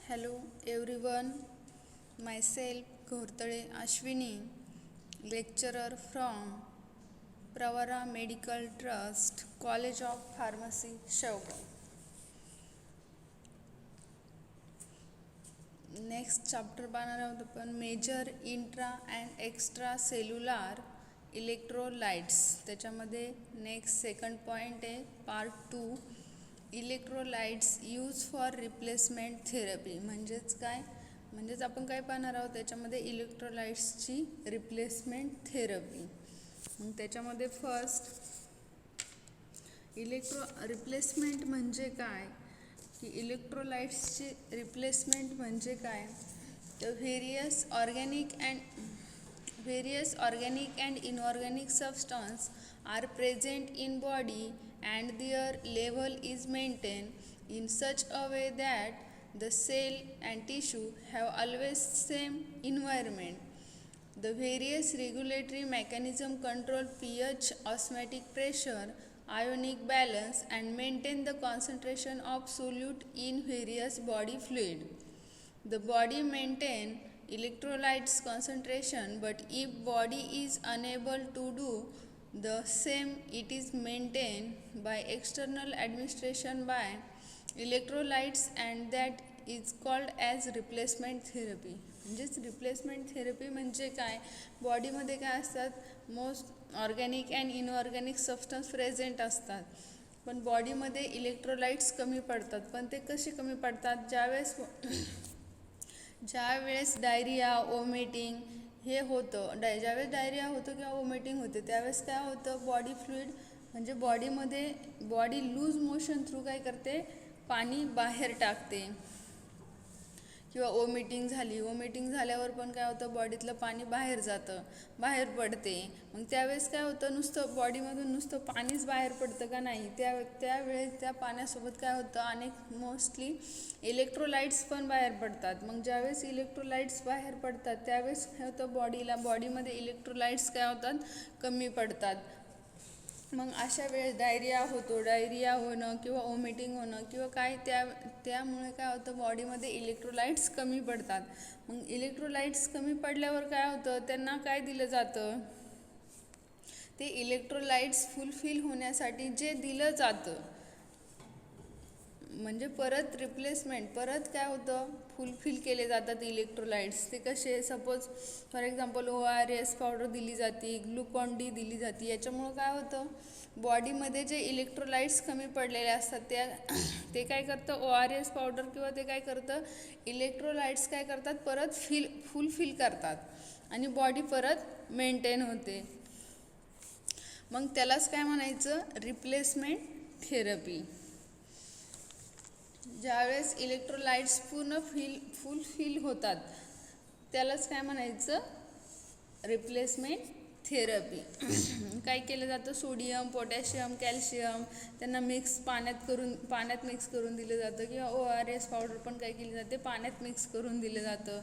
Hello everyone, myself Ghortale Ashwini, lecturer from Pravara Medical Trust, College of Pharmacy, Shevgaon. Next chapter पाहणार आहोत आपण major intra and extra cellular electrolytes. त्याच्यामध्ये next second point आहे part 2 electrolytes use for replacement therapy. म्हणजेच काय, म्हणजेच आपण काय पाहणार आहोत त्याच्यामध्ये इलेक्ट्रोलाइट्सची रिप्लेसमेंट थेरपी. मग त्याच्यामध्ये फर्स्ट रिप्लेसमेंट म्हणजे काय की इलेक्ट्रोलाइट्सची रिप्लेसमेंट म्हणजे काय तर various organic and inorganic substance are present in body and their level is maintained in such a way that the cell and tissue have always same environment. The various regulatory mechanism control pH, osmotic pressure, ionic balance and maintain the concentration of solute in various body fluid. The body maintain electrolytes concentration, but if body is unable to do the same, it is maintained by external administration by electrolytes, and that is called as replacement therapy. म्हणजेच replacement therapy म्हणजे काय, बॉडीमध्ये काय असतात most organic and inorganic substance present असतात, पण बॉडीमध्ये electrolytes कमी पडतात. पण ते कसे कमी पडतात, ज्यावेळेस डायरिया वॉमिटिंग हे होतं, ज्यावेळेस डायरिया होतो किंवा वॉमिटिंग होते त्यावेळेस काय होतं बॉडी फ्लुइड म्हणजे बॉडीमध्ये बॉडी लूज मोशन थ्रू काय करते पाणी बाहेर टाकते. किंवा वॉमिटिंग झाल्यावर पण काय होतं बॉडीतलं पाणी बाहेर जातं, बाहेर पडते. मग त्यावेळेस काय होतं नुसतं बॉडीमधून नुसतं पाणीच बाहेर पडतं का नाही, त्यावेळेस त्या पाण्यासोबत काय होतं अनेक मोस्टली इलेक्ट्रोलाइट्स पण बाहेर पडतात. मग ज्यावेळेस इलेक्ट्रोलाइट्स बाहेर पडतात त्यावेळेस काय होतं बॉडीमध्ये इलेक्ट्रोलाइट्स काय होतात कमी पडतात. मग अशा वेळेस डायरिया होणं किंवा वॉमिटिंग होणं किंवा काय त्यामुळे काय होतं बॉडीमध्ये इलेक्ट्रोलाइट्स कमी पडतात. मग इलेक्ट्रोलाइट्स कमी पडल्यावर काय होतं त्यांना काय दिलं जातं, ते इलेक्ट्रोलाइट्स फुलफिल होण्यासाठी जे दिलं जातं म्हणजे परत काय होतं फुलफिल केले जातात इलेक्ट्रोलाइट्स. ते कसे, suppose for example ORS powder दिली जाते, ग्लुकॉन डी दिली जाते. याच्यामुळं काय होतं बॉडीमध्ये जे इलेक्ट्रोलाइट्स कमी पडलेले असतात ते काय करतं ORS पावडर किंवा ते काय करतं इलेक्ट्रोलाइट्स काय करतात परत फुलफिल करतात आणि बॉडी परत मेंटेन होते. मग त्यालाच काय म्हणायचं रिप्लेसमेंट थेरपी. ज्यावेळेस इलेक्ट्रोलाइट्स पूर्ण फुलफिल होतात त्यालाच काय म्हणायचं रिप्लेसमेंट थेरपी. काय केलं जातं सोडियम, पोटॅशियम, कॅल्शियम त्यांना पाण्यात मिक्स करून दिलं जातं किंवा ORS पावडर पण काय केली जाते पाण्यात मिक्स करून दिलं जातं.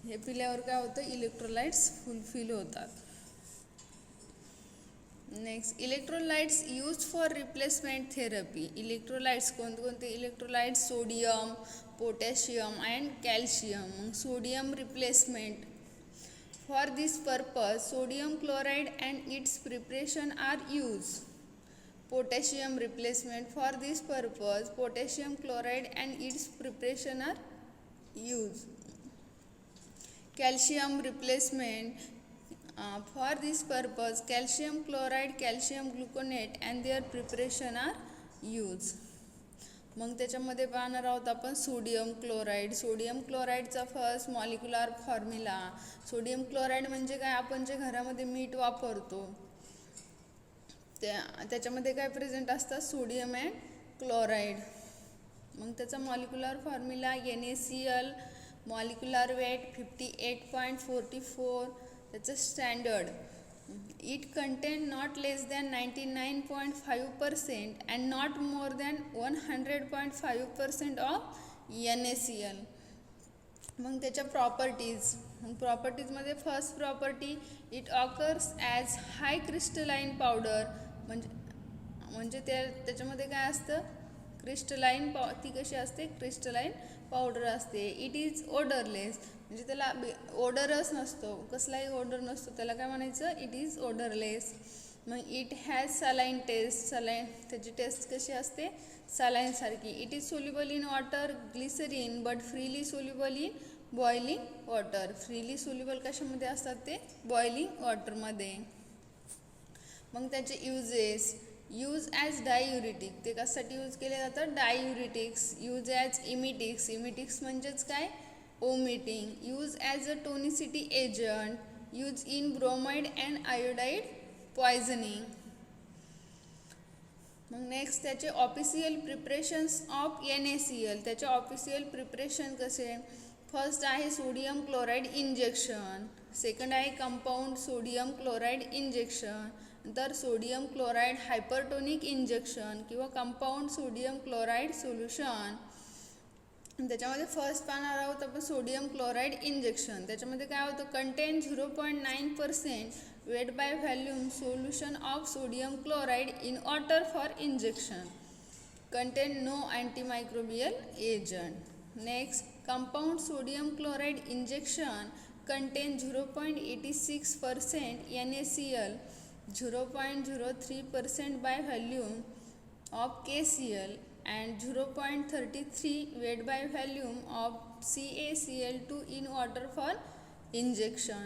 हे पिल्यावर काय होतं इलेक्ट्रोलाइट्स फुलफिल होतात. Next electrolytes use for replacement therapy. Electrolytes कोणते electrolytes sodium, potassium and calcium. Sodium replacement for this purpose sodium chloride and its preparation are use. Potassium replacement for this purpose potassium chloride and its preparation are use. Calcium replacement for this purpose calcium chloride, calcium gluconate and their preparation are used. मग त्याच्यामध्ये पाहणार आहोत आपण sodium क्लोराईडचा first molecular formula. Sodium chloride म्हणजे काय, आपण जे घरामध्ये मीठ वापरतो त्याच्यामध्ये काय प्रेझेंट असतात सोडियम अँड क्लोराईड. मग त्याचा molecular formula NaCl, molecular weight 58.44. त्याचं standard it contain not less than 99.5% and not more than 100.5% of NaCl. मग त्याच्या प्रॉपर्टीजमध्ये first property it occurs as high crystalline powder. म्हणजे त्याच्यामध्ये काय असतं ती कशी असते क्रिस्टलाइन पावडर असते. इट इज ओडरलेस, म्हणजे त्याला ओडरच नसतो, कसलाही ओडर नसतो, त्याला काय म्हणायचं, इट इज ओडरलेस. मग it has saline taste, saline त्याची टेस्ट कशी असते, सलाईन सारखी. It is soluble in water glycerine but freely soluble in boiling water. Freely soluble कशामध्ये असतात ते, बॉइलिंग वॉटरमध्ये. मग त्याचे यूजेस, यूज ॲज डाययुरिटिक, ते कशासाठी यूज केले जातात, डाययुरिटिक्स. यूज ॲज इमिटिक्स, इमिटिक्स म्हणजेच काय, vomiting. Use as a tonicity agent. Use in bromide and iodide poisoning. मग नेक्स्ट त्याचे ऑफिशियल प्रिपरेशन्स ऑफ NaCl. त्याचे ऑफिशियल प्रिपरेशन कसे, फर्स्ट आहे सोडियम क्लोराईड इंजेक्शन, सेकंड आहे कंपाऊंड सोडियम क्लोराईड इंजेक्शन, नंतर sodium chloride hypertonic injection किंवा compound sodium chloride solution. त्याच्यामध्ये first पाहणार आहोत आपण सोडियम क्लोराईड इंजेक्शन. त्याच्यामध्ये काय होतं, contain 0.9% weight by volume solution of sodium chloride in water for injection. Contain no antimicrobial agent. Next compound sodium chloride injection contain 0.86% NaCl, 0.03% by volume of KCl and 0.33 weight by volume of CaCl2 in water for injection.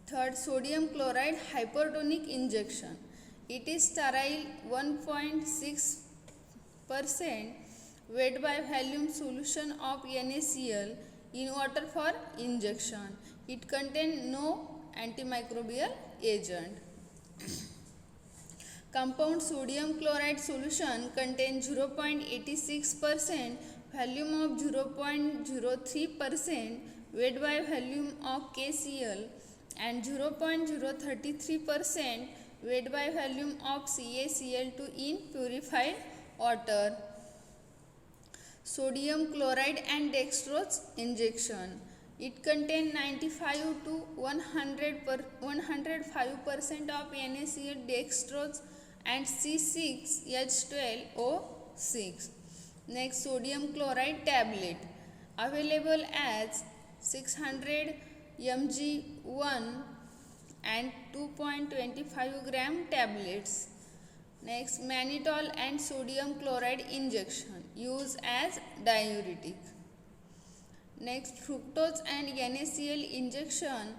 Third, sodium chloride hypertonic injection. It is sterile 1.6% weight by volume solution of NaCl in water for injection. It contains no antimicrobial agent. Compound sodium chloride solution contains 0.86%, volume of 0.03%, weight by volume of KCl and 0.033% weight by volume of CaCl2 in purified water. Sodium chloride and dextrose injection. It contains 95 to 105% of NaCl dextrose and C6H12O6. Next, sodium chloride tablet, available as 600 mg 1 and 2.25 gram tablets. Next, mannitol and sodium chloride injection, used as diuretic. Next, fructose and NaCl injection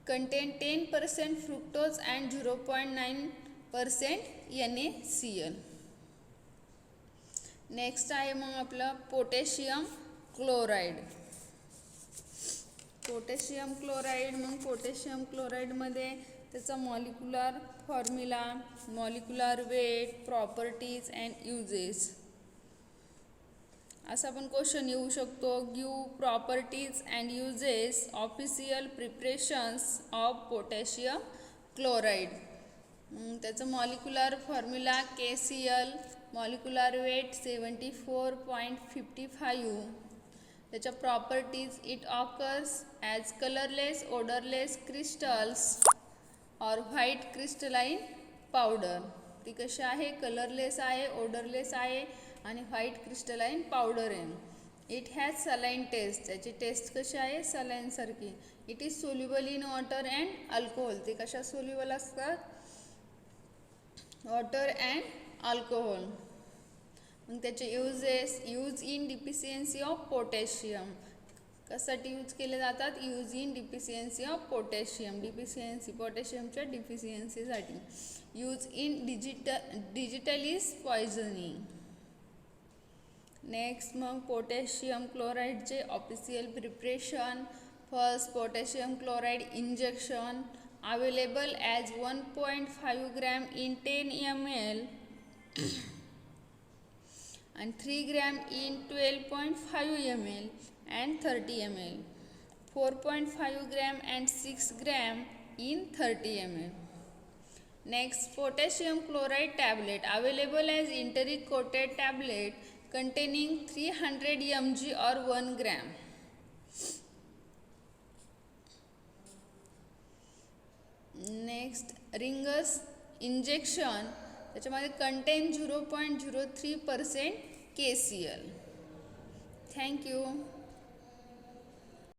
contain 10% fructose and 0.9% NaCl. Next आहे मग आपलं potassium chloride. Potassium chloride, मग potassium क्लोराईडमध्ये त्याचा molecular formula, molecular weight, properties and uses असा पण question येऊ शकतो. Give properties and uses official preparations of potassium chloride. त्याचं molecular formula KCl, molecular weight 74.55. त्याच्या properties, it occurs as colourless odourless crystals और व्हाईट क्रिस्टलाइन पावडर. ती कशी आहे, कलरलेस आहे, ओडरलेस आहे आणि व्हाईट क्रिस्टलाइन पावडर आहे. इट हॅज सलाईन टेस्ट, त्याची टेस्ट कशी आहे, सलाईन सारखी. It is soluble in water and alcohol, ते कशा सोल्युबल असतात, वॉटर अँड अल्कोहोल. मग त्याचे uses, use in deficiency of potassium, कशासाठी यूज केले जातात, use in deficiency of potassium, deficiency पोटॅशियमच्या डिफिशियन्सीसाठी. Use in digitalis poisoning. Next मग पोटॅशियम क्लोराईडचे official preparation. First, potassium chloride injection, available as 1.5 gram in 10 ml and 3 gram in 12.5 ml and 30 ml, 4.5 gram and 6 gram in 30 ml. Next, potassium chloride tablet, available as enteric coated tablet containing 300 mg or 1 gram. Next, rings injection, त्याच्यामध्ये content 0.03% KCl. Thank you.